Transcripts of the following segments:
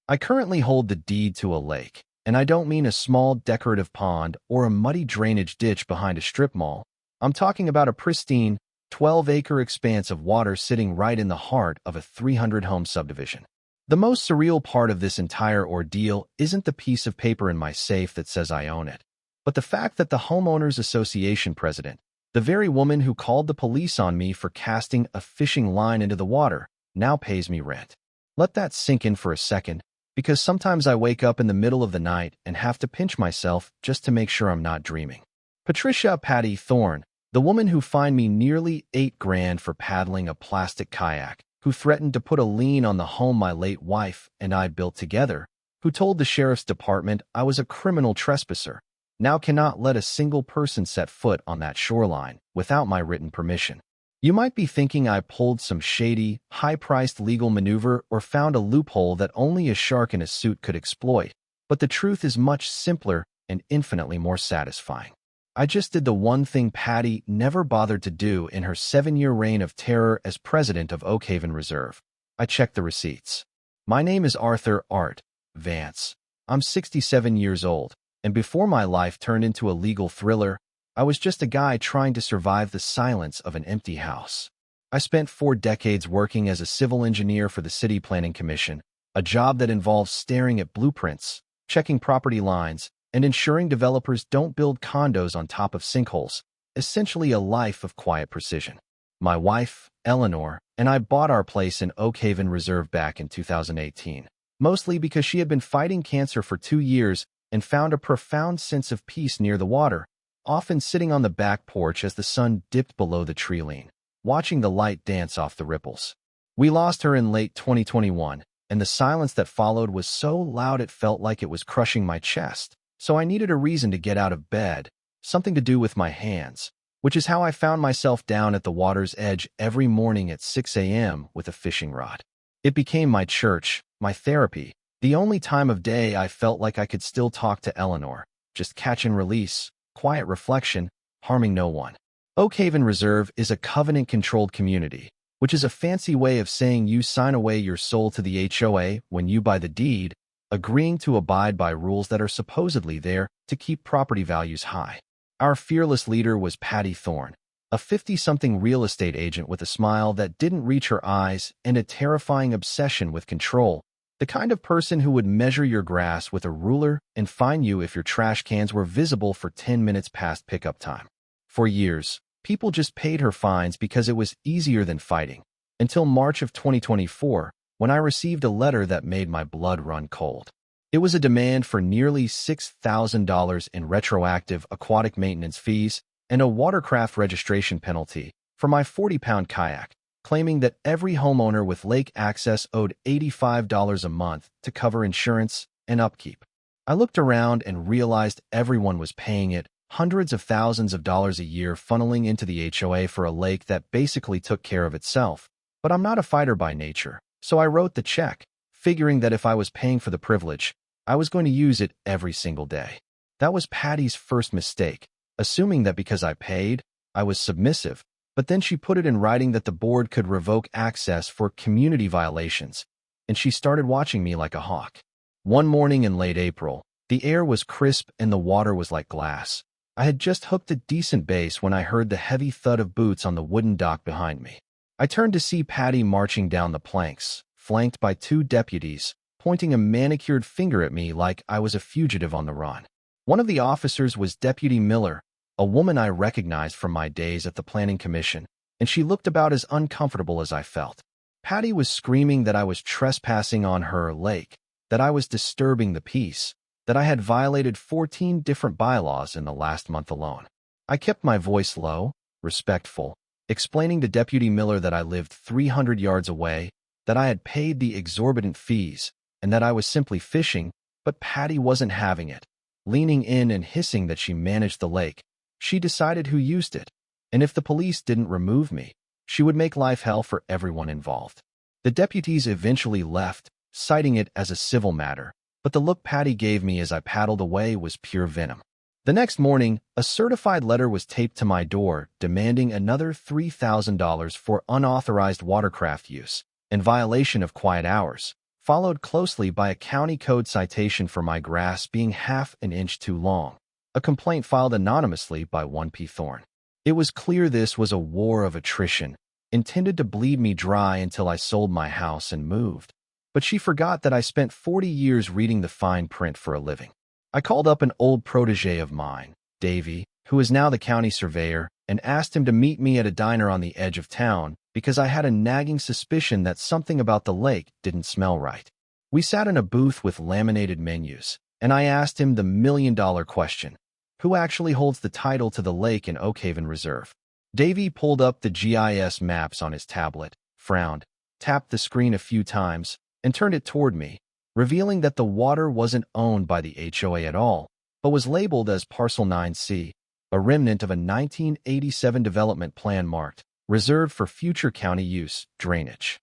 I currently hold the deed to a lake, and I don't mean a small decorative pond or a muddy drainage ditch behind a strip mall. I'm talking about a pristine, 12-acre expanse of water sitting right in the heart of a 300-home subdivision. The most surreal part of this entire ordeal isn't the piece of paper in my safe that says I own it, but the fact that the Homeowners Association president, the very woman who called the police on me for casting a fishing line into the water, now pays me rent. Let that sink in for a second, because sometimes I wake up in the middle of the night and have to pinch myself just to make sure I'm not dreaming. Patricia Patty Thorne, the woman who fined me nearly $8,000 for paddling a plastic kayak, who threatened to put a lien on the home my late wife and I built together, who told the sheriff's department I was a criminal trespasser, now cannot let a single person set foot on that shoreline without my written permission. You might be thinking I pulled some shady, high-priced legal maneuver or found a loophole that only a shark in a suit could exploit, but the truth is much simpler and infinitely more satisfying. I just did the one thing Patty never bothered to do in her 7-year reign of terror as president of Oakhaven Reserve. I checked the receipts. My name is Arthur Art Vance. I'm 67 years old, and before my life turned into a legal thriller, I was just a guy trying to survive the silence of an empty house. I spent 4 decades working as a civil engineer for the City Planning Commission, a job that involves staring at blueprints, checking property lines, and ensuring developers don't build condos on top of sinkholes, essentially a life of quiet precision. My wife, Eleanor, and I bought our place in Oakhaven Reserve back in 2018, mostly because she had been fighting cancer for 2 years and found a profound sense of peace near the water, often sitting on the back porch as the sun dipped below the tree line, watching the light dance off the ripples. We lost her in late 2021, and the silence that followed was so loud it felt like it was crushing my chest. So I needed a reason to get out of bed, something to do with my hands, which is how I found myself down at the water's edge every morning at 6 a.m. with a fishing rod. It became my church, my therapy, the only time of day I felt like I could still talk to Eleanor, just catch and release, quiet reflection, harming no one. Oakhaven Reserve is a covenant-controlled community, which is a fancy way of saying you sign away your soul to the HOA when you buy the deed, agreeing to abide by rules that are supposedly there to keep property values high. Our fearless leader was Patty Thorne, a 50-something real estate agent with a smile that didn't reach her eyes and a terrifying obsession with control, the kind of person who would measure your grass with a ruler and fine you if your trash cans were visible for 10 minutes past pickup time. For years, people just paid her fines because it was easier than fighting, until March of 2024, when I received a letter that made my blood run cold. It was a demand for nearly $6,000 in retroactive aquatic maintenance fees and a watercraft registration penalty for my 40-pound kayak, claiming that every homeowner with lake access owed $85 a month to cover insurance and upkeep. I looked around and realized everyone was paying it, hundreds of thousands of dollars a year funneling into the HOA for a lake that basically took care of itself. But I'm not a fighter by nature, so I wrote the check, figuring that if I was paying for the privilege, I was going to use it every single day. That was Patty's first mistake, assuming that because I paid, I was submissive, but then she put it in writing that the board could revoke access for community violations, and she started watching me like a hawk. One morning in late April, the air was crisp and the water was like glass. I had just hooked a decent base when I heard the heavy thud of boots on the wooden dock behind me. I turned to see Patty marching down the planks, flanked by 2 deputies, pointing a manicured finger at me like I was a fugitive on the run. One of the officers was Deputy Miller, a woman I recognized from my days at the Planning Commission, and she looked about as uncomfortable as I felt. Patty was screaming that I was trespassing on her lake, that I was disturbing the peace, that I had violated 14 different bylaws in the last month alone. I kept my voice low, respectful, explaining to Deputy Miller that I lived 300 yards away, that I had paid the exorbitant fees, and that I was simply fishing, but Patty wasn't having it. Leaning in and hissing that she managed the lake, she decided who used it, and if the police didn't remove me, she would make life hell for everyone involved. The deputies eventually left, citing it as a civil matter, but the look Patty gave me as I paddled away was pure venom. The next morning, a certified letter was taped to my door demanding another $3,000 for unauthorized watercraft use, in violation of quiet hours, followed closely by a county code citation for my grass being half an inch too long, a complaint filed anonymously by 1P Thorne. It was clear this was a war of attrition, intended to bleed me dry until I sold my house and moved. But she forgot that I spent 40 years reading the fine print for a living. I called up an old protege of mine, Davy, who is now the county surveyor, and asked him to meet me at a diner on the edge of town because I had a nagging suspicion that something about the lake didn't smell right. We sat in a booth with laminated menus, and I asked him the million-dollar question: who actually holds the title to the lake in Oakhaven Reserve? Davy pulled up the GIS maps on his tablet, frowned, tapped the screen a few times, and turned it toward me, revealing that the water wasn't owned by the HOA at all, but was labeled as Parcel 9C, a remnant of a 1987 development plan marked reserved for future county use, drainage.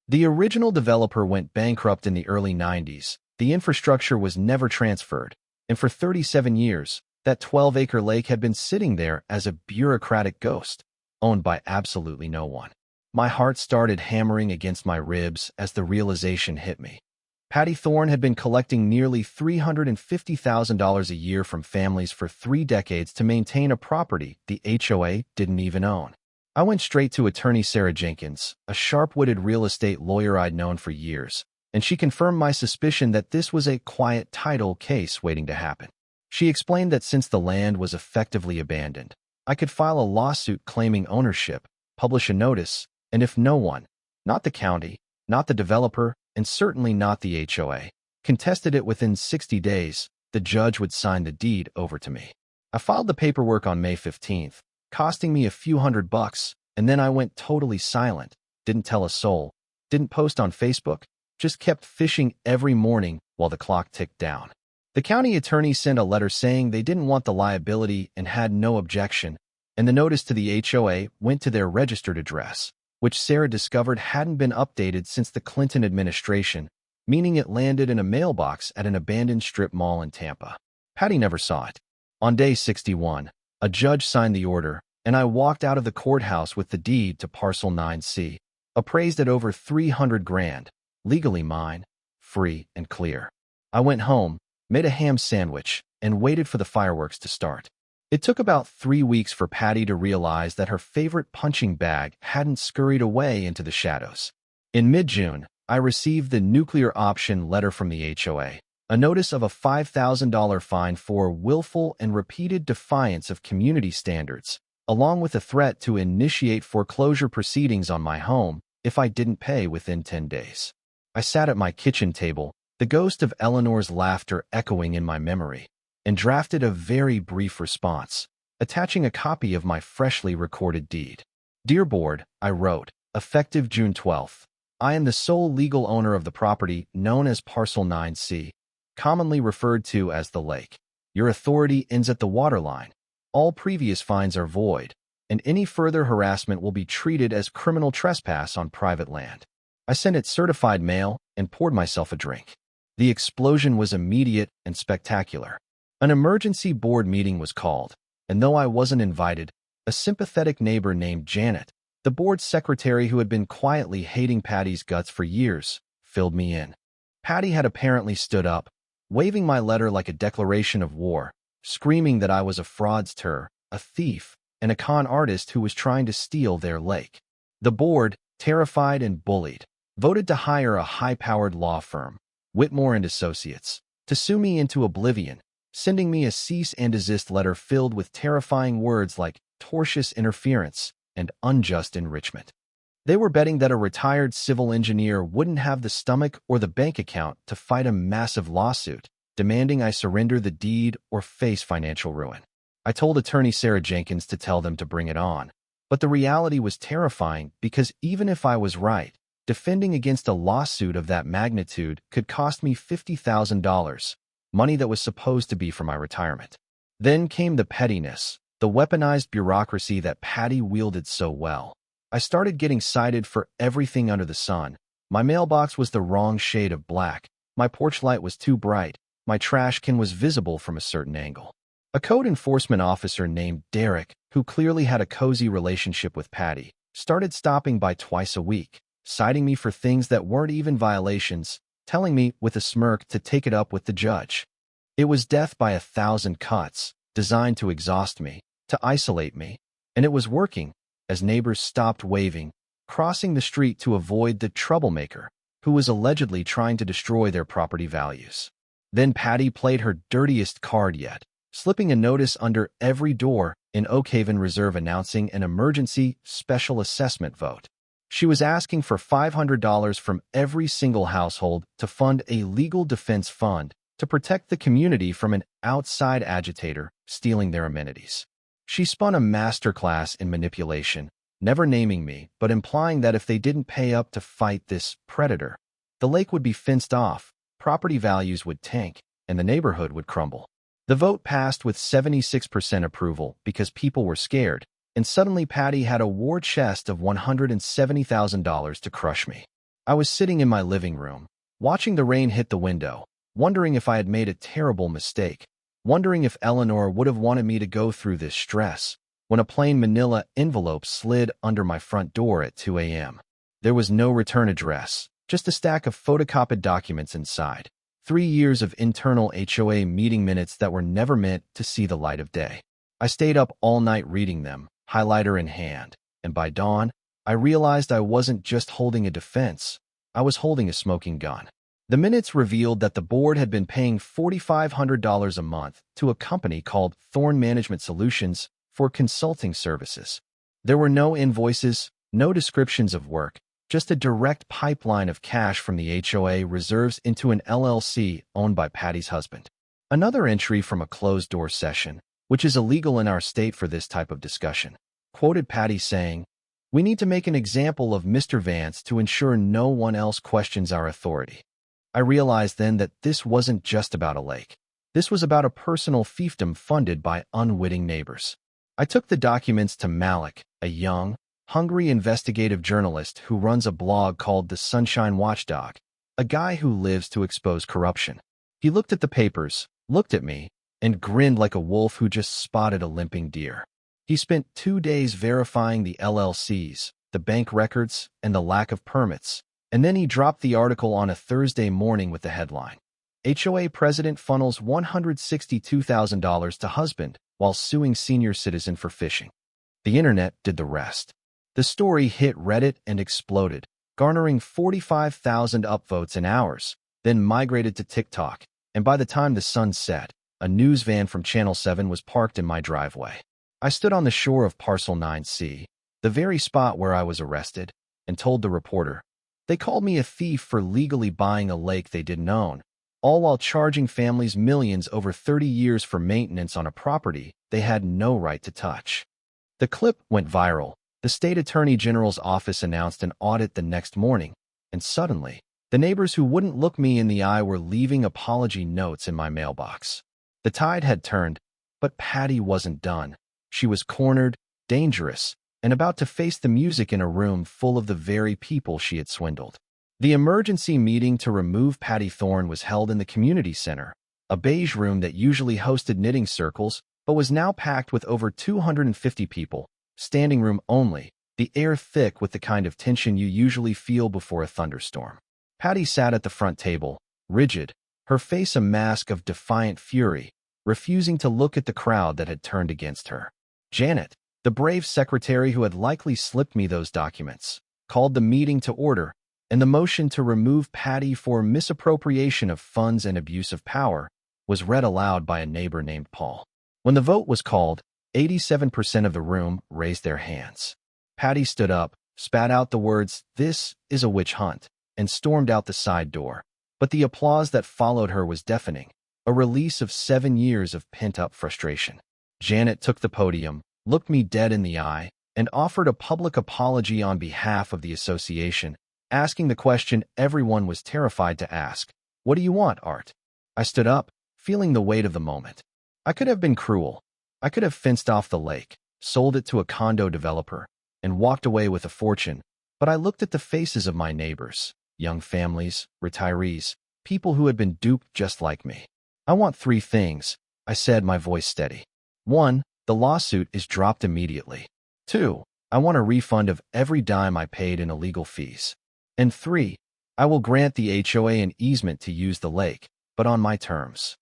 The original developer went bankrupt in the early 90s, the infrastructure was never transferred, and for 37 years, that 12-acre lake had been sitting there as a bureaucratic ghost, owned by absolutely no one. My heart started hammering against my ribs as the realization hit me. Patty Thorne had been collecting nearly $350,000 a year from families for 3 decades to maintain a property the HOA didn't even own. I went straight to attorney Sarah Jenkins, a sharp-witted real estate lawyer I'd known for years, and she confirmed my suspicion that this was a quiet title case waiting to happen. She explained that since the land was effectively abandoned, I could file a lawsuit claiming ownership, publish a notice, and if no one, not the county, not the developer, and certainly not the HOA, contested it within 60 days, the judge would sign the deed over to me. I filed the paperwork on May 15th, costing me a few $100, and then I went totally silent, didn't tell a soul, didn't post on Facebook, just kept fishing every morning while the clock ticked down. The county attorney sent a letter saying they didn't want the liability and had no objection, and the notice to the HOA went to their registered address, which Sarah discovered hadn't been updated since the Clinton administration, meaning it landed in a mailbox at an abandoned strip mall in Tampa. Patty never saw it. On day 61, a judge signed the order, and I walked out of the courthouse with the deed to Parcel 9C, appraised at over $300,000, legally mine, free and clear. I went home, made a ham sandwich, and waited for the fireworks to start. It took about 3 weeks for Patty to realize that her favorite punching bag hadn't scurried away into the shadows. In mid-June, I received the nuclear option letter from the HOA, a notice of a $5,000 fine for willful and repeated defiance of community standards, along with a threat to initiate foreclosure proceedings on my home if I didn't pay within 10 days. I sat at my kitchen table, the ghost of Eleanor's laughter echoing in my memory, and drafted a very brief response, attaching a copy of my freshly recorded deed. Dear Board, I wrote, effective June 12th, I am the sole legal owner of the property known as Parcel 9C, commonly referred to as the lake. Your authority ends at the waterline. All previous fines are void, and any further harassment will be treated as criminal trespass on private land. I sent it certified mail and poured myself a drink. The explosion was immediate and spectacular. An emergency board meeting was called, and though I wasn't invited, a sympathetic neighbor named Janet, the board secretary who had been quietly hating Patty's guts for years, filled me in. Patty had apparently stood up, waving my letter like a declaration of war, screaming that I was a fraudster, a thief, and a con artist who was trying to steal their lake. The board, terrified and bullied, voted to hire a high-powered law firm, Whitmore and Associates, to sue me into oblivion, sending me a cease and desist letter filled with terrifying words like tortious interference and unjust enrichment. They were betting that a retired civil engineer wouldn't have the stomach or the bank account to fight a massive lawsuit, demanding I surrender the deed or face financial ruin. I told attorney Sarah Jenkins to tell them to bring it on, but the reality was terrifying because even if I was right, defending against a lawsuit of that magnitude could cost me $50,000, money that was supposed to be for my retirement. Then came the pettiness, the weaponized bureaucracy that Patty wielded so well. I started getting cited for everything under the sun. My mailbox was the wrong shade of black, my porch light was too bright, my trash can was visible from a certain angle. A code enforcement officer named Derek, who clearly had a cozy relationship with Patty, started stopping by twice a week, citing me for things that weren't even violations, telling me with a smirk to take it up with the judge. It was death by 1,000 cuts, designed to exhaust me, to isolate me, and it was working, as neighbors stopped waving, crossing the street to avoid the troublemaker, who was allegedly trying to destroy their property values. Then Patty played her dirtiest card yet, slipping a notice under every door in Oakhaven Reserve announcing an emergency special assessment vote. She was asking for $500 from every single household to fund a legal defense fund to protect the community from an outside agitator stealing their amenities. She spun a masterclass in manipulation, never naming me, but implying that if they didn't pay up to fight this predator, the lake would be fenced off, property values would tank, and the neighborhood would crumble. The vote passed with 76% approval because people were scared, and suddenly Patty had a war chest of $170,000 to crush me. I was sitting in my living room, watching the rain hit the window, wondering if I had made a terrible mistake, wondering if Eleanor would have wanted me to go through this stress, when a plain manila envelope slid under my front door at 2 a.m. There was no return address, just a stack of photocopied documents inside. 3 years of internal HOA meeting minutes that were never meant to see the light of day. I stayed up all night reading them, highlighter in hand, and by dawn, I realized I wasn't just holding a defense, I was holding a smoking gun. The minutes revealed that the board had been paying $4,500 a month to a company called Thorn Management Solutions for consulting services. There were no invoices, no descriptions of work, just a direct pipeline of cash from the HOA reserves into an LLC owned by Patty's husband. Another entry from a closed-door session, which is illegal in our state for this type of discussion, quoted Patty saying, "We need to make an example of Mr. Vance to ensure no one else questions our authority." I realized then that this wasn't just about a lake. This was about a personal fiefdom funded by unwitting neighbors. I took the documents to Malik, a young, hungry investigative journalist who runs a blog called The Sunshine Watchdog, a guy who lives to expose corruption. He looked at the papers, looked at me, and grinned like a wolf who just spotted a limping deer. He spent 2 days verifying the LLCs, the bank records, and the lack of permits, and then he dropped the article on a Thursday morning with the headline, "HOA President Funnels $162,000 to Husband while Suing Senior Citizen for Fishing." The internet did the rest. The story hit Reddit and exploded, garnering 45,000 upvotes in hours, then migrated to TikTok, and by the time the sun set, a news van from Channel 7 was parked in my driveway. I stood on the shore of Parcel 9C, the very spot where I was arrested, and told the reporter, "They called me a thief for legally buying a lake they didn't own, all while charging families millions over 30 years for maintenance on a property they had no right to touch." The clip went viral. The state attorney general's office announced an audit the next morning, and suddenly, the neighbors who wouldn't look me in the eye were leaving apology notes in my mailbox. The tide had turned, but Patty wasn't done. She was cornered, dangerous, and about to face the music in a room full of the very people she had swindled. The emergency meeting to remove Patty Thorne was held in the community center, a beige room that usually hosted knitting circles, but was now packed with over 250 people, standing room only, the air thick with the kind of tension you usually feel before a thunderstorm. Patty sat at the front table, rigid, her face a mask of defiant fury, refusing to look at the crowd that had turned against her. Janet, the brave secretary who had likely slipped me those documents, called the meeting to order, and the motion to remove Patty for misappropriation of funds and abuse of power was read aloud by a neighbor named Paul. When the vote was called, 87% of the room raised their hands. Patty stood up, spat out the words, "This is a witch hunt," and stormed out the side door. But the applause that followed her was deafening, a release of 7 years of pent-up frustration. Janet took the podium, looked me dead in the eye, and offered a public apology on behalf of the association, asking the question everyone was terrified to ask, "What do you want, Art?" I stood up, feeling the weight of the moment. I could have been cruel. I could have fenced off the lake, sold it to a condo developer, and walked away with a fortune, but I looked at the faces of my neighbors, young families, retirees, people who had been duped just like me. "I want 3 things," I said, my voice steady. 1, the lawsuit is dropped immediately. 2, I want a refund of every dime I paid in illegal fees. And 3, I will grant the HOA an easement to use the lake, but on my terms.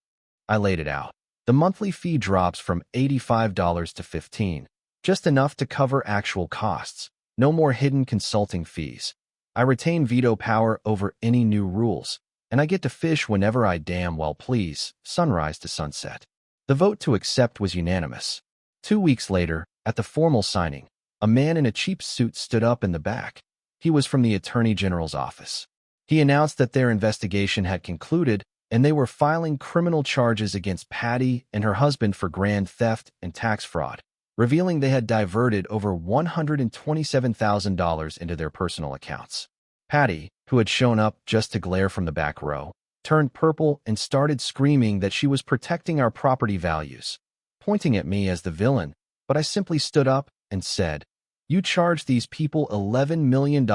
I laid it out. The monthly fee drops from $85 to $15, just enough to cover actual costs. No more hidden consulting fees. I retain veto power over any new rules, and I get to fish whenever I damn well please, sunrise to sunset. The vote to accept was unanimous. 2 weeks later, at the formal signing, a man in a cheap suit stood up in the back. He was from the Attorney General's office. He announced that their investigation had concluded and they were filing criminal charges against Patty and her husband for grand theft and tax fraud, revealing they had diverted over $127,000 into their personal accounts. Patty, who had shown up just to glare from the back row, turned purple and started screaming that she was protecting our property values, pointing at me as the villain, but I simply stood up and said, "You charged these people $11 million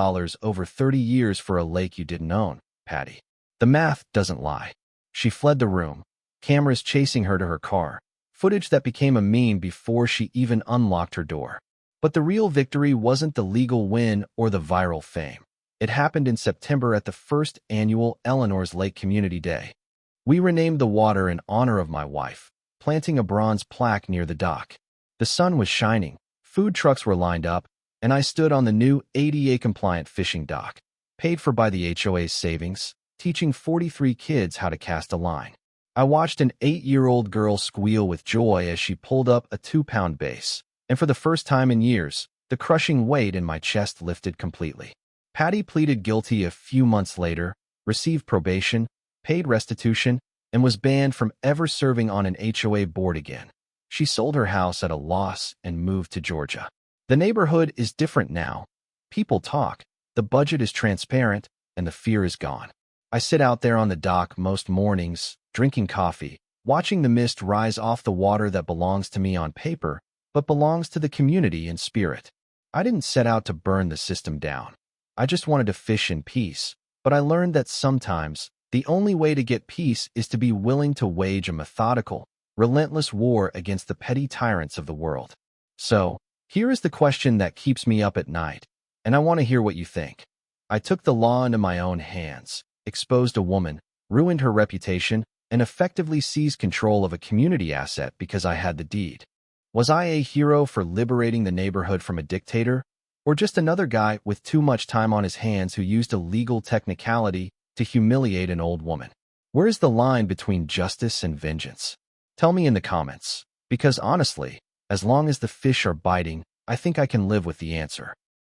over 30 years for a lake you didn't own, Patty. The math doesn't lie." She fled the room, cameras chasing her to her car, footage that became a meme before she even unlocked her door. But the real victory wasn't the legal win or the viral fame. It happened in September at the first annual Eleanor's Lake Community Day. We renamed the water in honor of my wife, planting a bronze plaque near the dock. The sun was shining, food trucks were lined up, and I stood on the new ADA-compliant fishing dock, paid for by the HOA's savings, teaching 43 kids how to cast a line. I watched an 8-year-old girl squeal with joy as she pulled up a 2-pound bass, and for the first time in years, the crushing weight in my chest lifted completely. Patty pleaded guilty a few months later, received probation, paid restitution, and was banned from ever serving on an HOA board again. She sold her house at a loss and moved to Georgia. The neighborhood is different now. People talk, the budget is transparent, and the fear is gone. I sit out there on the dock most mornings, drinking coffee, watching the mist rise off the water that belongs to me on paper, but belongs to the community in spirit. I didn't set out to burn the system down. I just wanted to fish in peace, but I learned that sometimes the only way to get peace is to be willing to wage a methodical, relentless war against the petty tyrants of the world. So, here is the question that keeps me up at night, and I want to hear what you think. I took the law into my own hands, exposed a woman, ruined her reputation, and effectively seized control of a community asset because I had the deed. Was I a hero for liberating the neighborhood from a dictator, or just another guy with too much time on his hands who used a legal technicality to humiliate an old woman? Where is the line between justice and vengeance? Tell me in the comments, because honestly, as long as the fish are biting, I think I can live with the answer.